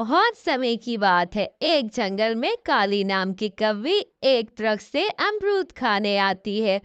बहुत समय की बात है। एक जंगल में काली नाम की कौवी एक दरख्त से अमरूद खाने आती है।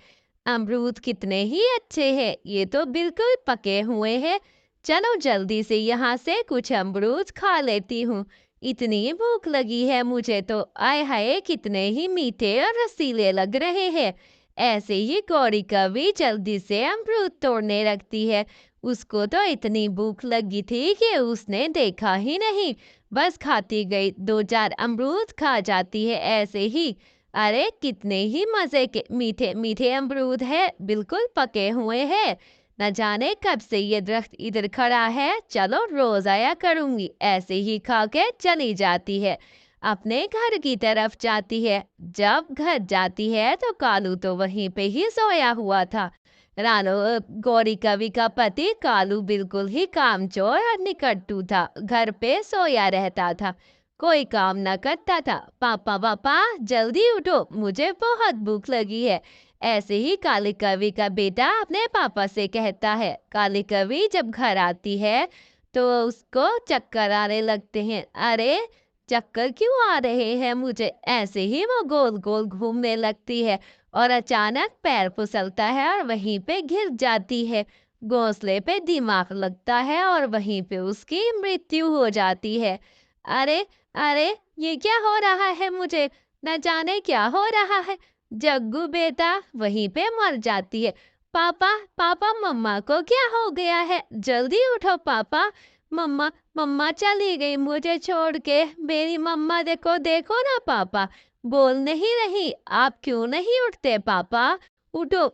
अमरूद कितने ही अच्छे हैं, ये तो बिल्कुल पके हुए हैं। चलो जल्दी से यहाँ से कुछ अमरूद खा लेती हूँ। इतनी भूख लगी है मुझे तो। आय हाय, कितने ही मीठे और रसीले लग रहे हैं। ऐसे ही गौरी कौवी जल्दी से अमरूद तोड़ने लगती है। उसको तो इतनी भूख लगी थी कि उसने देखा ही नहीं, बस खाती गई, 2-4 अमरूद खा जाती है ऐसे ही। अरे कितने ही मजे के मीठे मीठे अमरूद है, बिल्कुल पके हुए हैं। न जाने कब से ये दरख्त इधर खड़ा है, चलो रोज आया करूंगी। ऐसे ही खा के चली जाती है, अपने घर की तरफ जाती है। जब घर जाती है तो कालू तो वहीं पे ही सोया हुआ था। रानो गौरी कवि का पति कालू बिल्कुल ही कामचोर और निकट्टू था। घर पे सोया रहता था, कोई काम न करता था। पापा पापा जल्दी उठो, मुझे बहुत भूख लगी है। ऐसे ही काली कवि का बेटा अपने पापा से कहता है। काली कवि जब घर आती है तो उसको चक्कर आने लगते हैं। अरे चक्कर क्यों आ रहे हैं मुझे? ऐसे ही वो गोल गोल घूमने लगती है और अचानक पैर फिसलता है और वहीं पे गिर जाती है। घोंसले पे दिमाग लगता है और वहीं पे उसकी मृत्यु हो जाती है। अरे अरे, ये क्या हो रहा है मुझे? न जाने क्या हो रहा है। जग्गू बेटा वहीं पे मर जाती है। पापा पापा, मम्मा को क्या हो गया है? जल्दी उठो पापा। मम्मा मम्मा चली गई मुझे छोड़ के। मेरी मम्मा देखो देखो ना पापा, बोल नहीं रही। आप क्यों नहीं उठते पापा? उठो,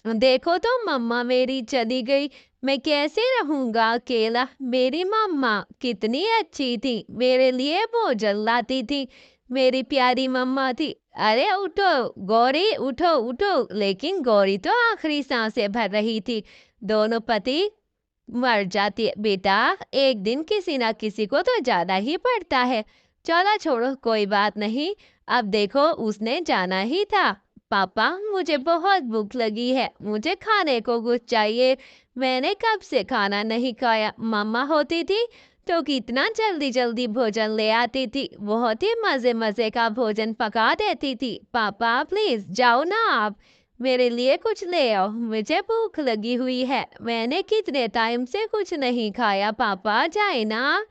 देखो तो मम्मा मेरी चली गई। मैं कैसे रहूंगा अकेला? मेरी मम्मा कितनी अच्छी थी, मेरे लिए भोजन लाती थी, मेरी प्यारी मम्मा थी। अरे उठो गौरी, उठो उठो। लेकिन गौरी तो आखिरी सांसें भर रही थी। दोनों पति मर जाती है। बेटा, एक दिन किसी ना किसी को तो जाना ही पड़ता है। चलो छोड़ो, कोई बात नहीं। अब देखो उसने जाना ही था। पापा मुझे बहुत भूख लगी है, मुझे खाने को कुछ चाहिए। मैंने कब से खाना नहीं खाया। मम्मा होती थी तो कितना जल्दी जल्दी भोजन ले आती थी, बहुत ही मजे मजे का भोजन पका देती थी। पापा प्लीज जाओ ना आप, मेरे लिए कुछ ले आओ, मुझे भूख लगी हुई है। मैंने कितने टाइम से कुछ नहीं खाया। पापा जाए ना,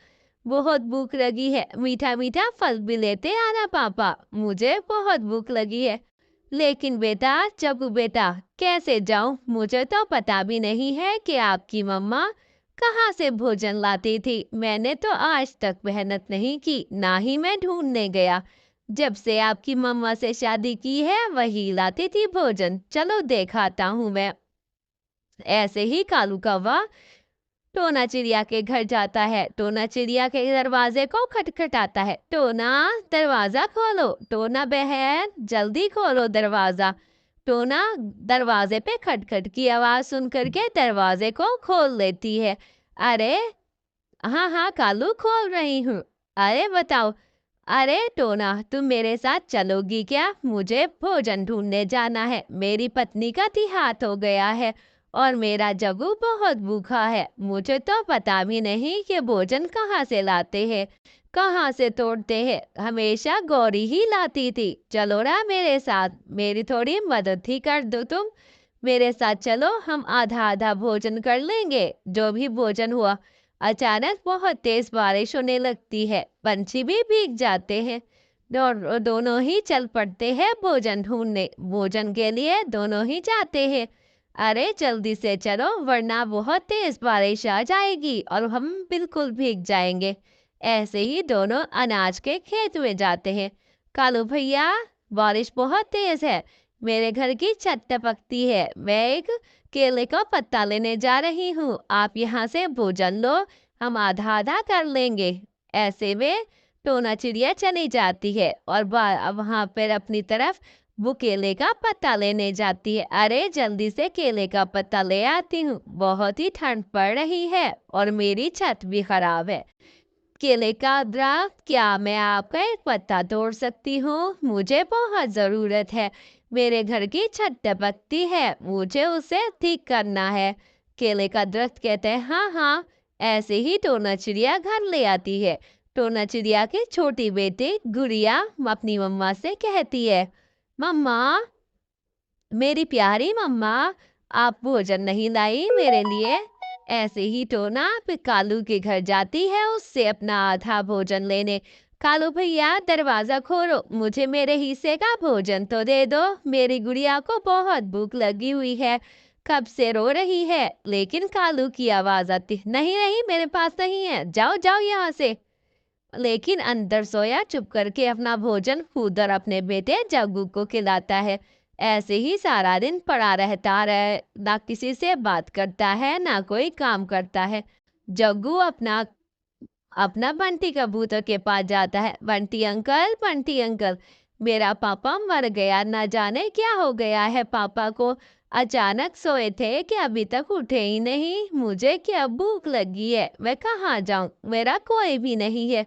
बहुत भूख लगी है। मीठा मीठा फल भी लेते आना पापा, मुझे बहुत भूख लगी है। लेकिन बेटा, चकू बेटा, कैसे जाऊं? मुझे तो पता भी नहीं है कि आपकी मम्मा कहाँ से भोजन लाती थी। मैंने तो आज तक मेहनत नहीं की, ना ही मैं ढूंढने गया। जब से आपकी मम्मा से शादी की है वही लाती थी भोजन। चलो दिखाता हूँ मैं। ऐसे ही कालू कौवा टोना चिड़िया के घर जाता है। टोना चिड़िया के दरवाजे को खटखटाता है। टोना दरवाजा खोलो। टोना बहन जल्दी खोलो दरवाजा। टोना दरवाजे पे खटखट की आवाज सुन करके दरवाजे को खोल लेती है। अरे हाँ हाँ कालू, खोल रही हूँ। अरे बताओ। अरे टोना, तुम मेरे साथ चलोगी क्या? मुझे भोजन ढूंढने जाना है। मेरी पत्नी का देहांत हो गया है और मेरा जग्गू बहुत भूखा है। मुझे तो पता भी नहीं कि भोजन कहाँ से लाते हैं, कहाँ से तोड़ते हैं। हमेशा गौरी ही लाती थी। चलो ना मेरे साथ, मेरी थोड़ी मदद ही कर दो तुम। मेरे साथ चलो, हम आधा आधा भोजन कर लेंगे, जो भी भोजन हुआ। अचानक बहुत तेज बारिश होने लगती है, पंछी भी भीग जाते हैं। दोनों ही चल पड़ते हैं भोजन ढूंढने। भोजन के लिए दोनों ही जाते हैं। अरे जल्दी से चलो, वरना बहुत तेज बारिश आ जाएगी और हम बिल्कुल भीग जाएंगे। ऐसे ही दोनों अनाज के खेत में जाते हैं। कालू भैया, बारिश बहुत तेज है, मेरे घर की छत टपकती है। मैं एक केले का पत्ता लेने जा रही हूँ, आप यहाँ से भोजन लो, हम आधा आधा कर लेंगे। ऐसे में टोना चिड़िया चली जाती है और वहां पर अपनी तरफ वो केले का पत्ता लेने जाती है। अरे जल्दी से केले का पत्ता ले आती हूँ, बहुत ही ठंड पड़ रही है और मेरी छत भी खराब है। केले का दरख्त, क्या मैं आपका एक पत्ता तोड़ सकती हूँ? मुझे बहुत ज़रूरत है, मेरे घर की छत टपकती है, मुझे उसे ठीक करना है। केले का दरख्त कहते हैं हाँ हाँ। ऐसे ही टोना चिड़िया घर ले आती है। टोना चिड़िया के छोटी बेटी गुड़िया अपनी मम्मा से कहती है, मम्मा, मेरी प्यारी मम्मा, आप भोजन नहीं लाई मेरे लिए। ऐसे ही टोना फिर कालू के घर जाती है उससे अपना आधा भोजन लेने। कालू भैया, दरवाजा खोलो, मुझे मेरे हिस्से का भोजन तो दे दो। मेरी गुड़िया को बहुत भूख लगी हुई है, कब से रो रही है। लेकिन कालू की आवाज आती, नहीं नहीं, मेरे पास नहीं है, जाओ जाओ यहाँ से। लेकिन अंदर सोया चुप करके अपना भोजन खुद और अपने बेटे जग्गू को खिलाता है। ऐसे ही सारा दिन पड़ा रहता रहे, ना किसी से बात करता है ना कोई काम करता है। जग्गू अपना अपना बंटी कबूतर के पास जाता है। बंटी अंकल, मेरा पापा मर गया, ना जाने क्या हो गया है पापा को। अचानक सोए थे कि अभी तक उठे ही नहीं। मुझे क्या भूख लगी है, मैं कहाँ जाऊं, मेरा कोई भी नहीं है।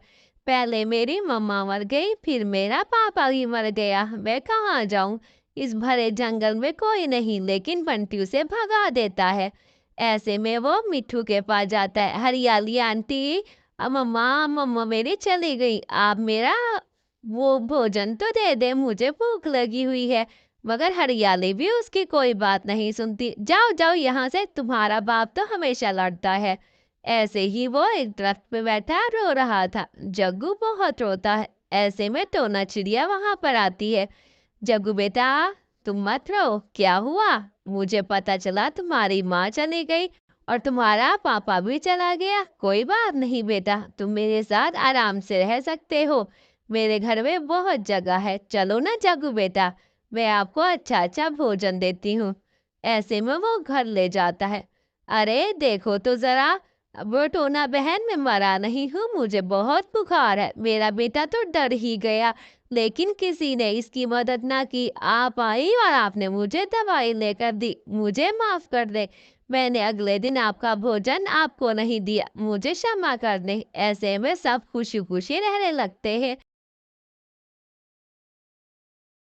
पहले मेरी मम्मा मर गई, फिर मेरा पापा ही मर गया, मैं कहाँ जाऊं। इस भरे जंगल में कोई नहीं, लेकिन बंटी उसे भगा देता है। ऐसे में वो मिट्ठू के पास जाता है। हरियाली आंटी, मम्मा मम्मा मेरी चली गई, आप मेरा वो भोजन तो दे दे, मुझे भूख लगी हुई है। मगर हरियाली भी उसकी कोई बात नहीं सुनती। जाओ जाओ यहाँ से, तुम्हारा बाप तो हमेशा लड़ता है। ऐसे ही वो एक दरख्त पे बैठा रो रहा था। जग्गू बहुत रोता है। ऐसे में टोना चिड़िया वहां पर आती है। जग्गू बेटा, तुम मत रो, क्या हुआ। मुझे पता चला तुम्हारी माँ चली गई और तुम्हारा पापा भी चला गया। कोई बात नहीं बेटा, तुम मेरे साथ आराम से रह सकते हो, मेरे घर में बहुत जगह है। चलो ना जग्गू बेटा, मैं आपको अच्छा अच्छा भोजन देती हूँ। ऐसे में वो घर ले जाता है। अरे देखो तो जरा, वो टोना बहन, मैं मरा नहीं हूँ, मुझे बहुत बुखार है। मेरा बेटा तो डर ही गया, लेकिन किसी ने इसकी मदद ना की। आप आई और आपने मुझे दवाई लेकर दी, मुझे माफ कर दे। मैंने अगले दिन आपका भोजन आपको नहीं दिया, मुझे क्षमा कर दे। ऐसे में सब खुशी खुशी रहने लगते हैं।